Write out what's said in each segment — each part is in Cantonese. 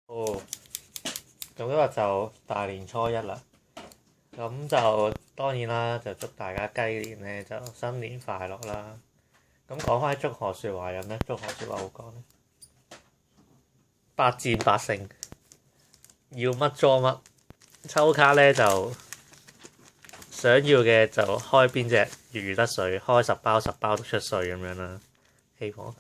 哦，咁今日就大年初一啦，咁就當然啦，就祝大家雞年咧就新年快樂啦。咁講翻祝賀説話有咩祝賀説話好講咧？百戰百勝，要乜裝乜。抽卡咧就想要嘅就開邊隻如魚得水，開10包10包都出水咁樣啦。希望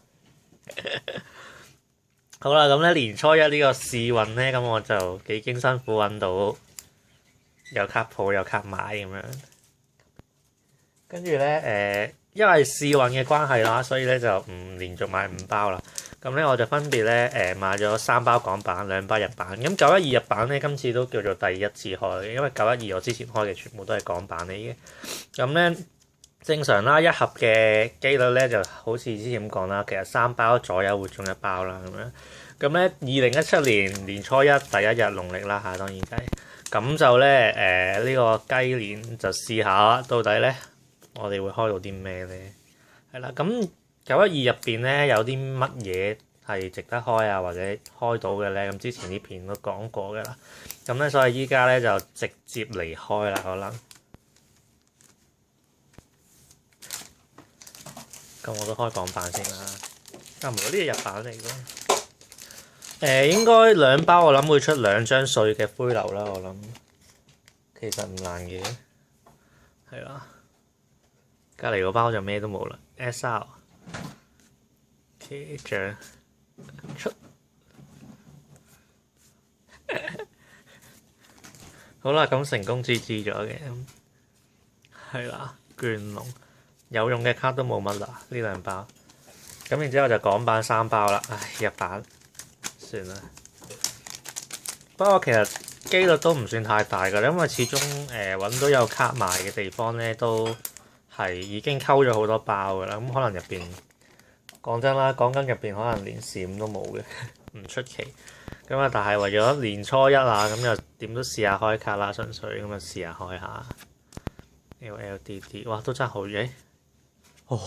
好啦，咁咧年初一呢個試運咧，咁我就幾經辛苦揾到有卡鋪有卡買咁樣，跟住咧因為試運嘅關係啦，所以咧就唔連續買5包啦。咁咧我就分別咧買咗3包港版2包日版。咁912日版咧今次都叫做第一次開嘅，因為912我之前開嘅全部都係港版嚟嘅。咁咧正常啦，一盒嘅機率咧就好似之前咁講啦，其實3包左右會中1包啦咁樣。咁咧2017年年初一第一日農曆啦嚇，當然係。咁就咧呢個雞年就試下到底咧我哋會開到啲咩咧？係啦，咁912入邊咧有啲乜嘢係值得開啊，或者開到嘅咧？咁之前啲片都講過嘅啦。咁咧所以依家咧就直接嚟開啦，可能。咁我都開港版先啦。啊，唔係，呢啲日版嚟嘅。應該2包我諗會出2張碎嘅灰流啦，我諗。其實唔難嘅。係啦。隔離嗰包就咩都冇啦。SR。騎象出。好啦，咁成功GG咗嘅。係啦，眷龍。有用嘅卡都冇乜啦，呢2包。咁然之後就港版3包啦，唉，日版算啦。不過其實機率都唔算太大㗎，因為始終揾到有卡賣嘅地方咧，都係已經溝咗好多包㗎啦。咁可能入邊講真啦，講緊入邊可能連閃都冇嘅，唔出奇。咁啊，但係為咗年初一啊，咁又點都試下開卡啦，純粹咁啊試下開下。LLDD， 哇，都真係好嘢！哦，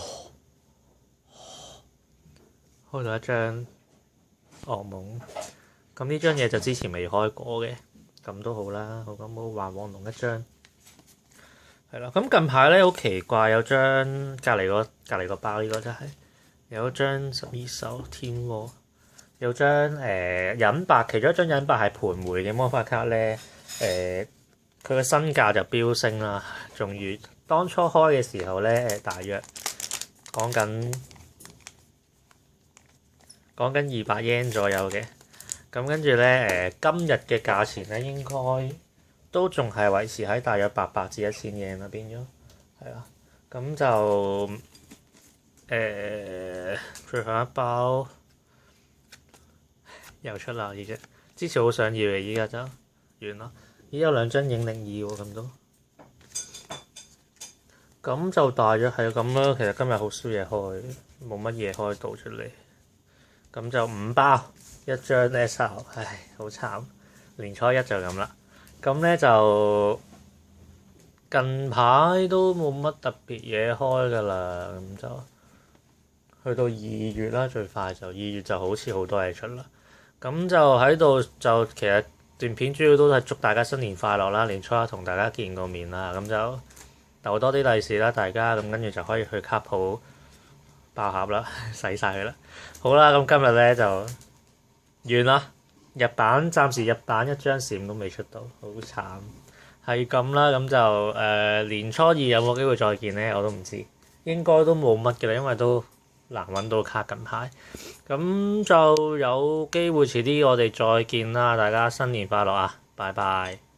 開到一張噩夢。咁呢張嘢就之前未開過嘅，咁都好啦。好，咁冇話黃龍一張，係啦。咁近排咧好奇怪，有張隔離個包呢個真係有張12手天窩，有張隱白，其中一張隱白係盤迴嘅魔法卡咧，佢嘅身價就飆升啦，仲如當初開嘅時候咧大約講緊200 yen 左右嘅。咁跟住咧今日嘅價錢咧應該都仲係維持喺大約800至1000 yen 啦，變咗係啦。咁就最後一包又出啦呢隻，之前好想要嘅，依家就完啦。依家有2張影靈2喎，咁就大約係咁啦。其實今日好少嘢開，冇乜嘢開到出嚟。咁就5包。一張 SR， 唉，好慘！年初一就咁啦。咁咧就近排都冇乜特別嘢開㗎啦。咁就去到2月啦，最快就2月就好似好多嘢出啦。咁就喺度就其實段片主要都係祝大家新年快樂啦，年初一同大家見個面啦。咁就逗多啲利是啦，大家咁跟住就可以去卡鋪爆盒啦，洗晒佢啦。好啦，咁今日咧就〜完啦！日版暫時日版一張閃都未出到，好慘。係咁啦，咁就年初二有冇機會再見呢？我都唔知，應該都冇乜嘅啦，因為都難揾到卡近排。咁就有機會遲啲我哋再見啦，大家新年快樂啊！拜拜。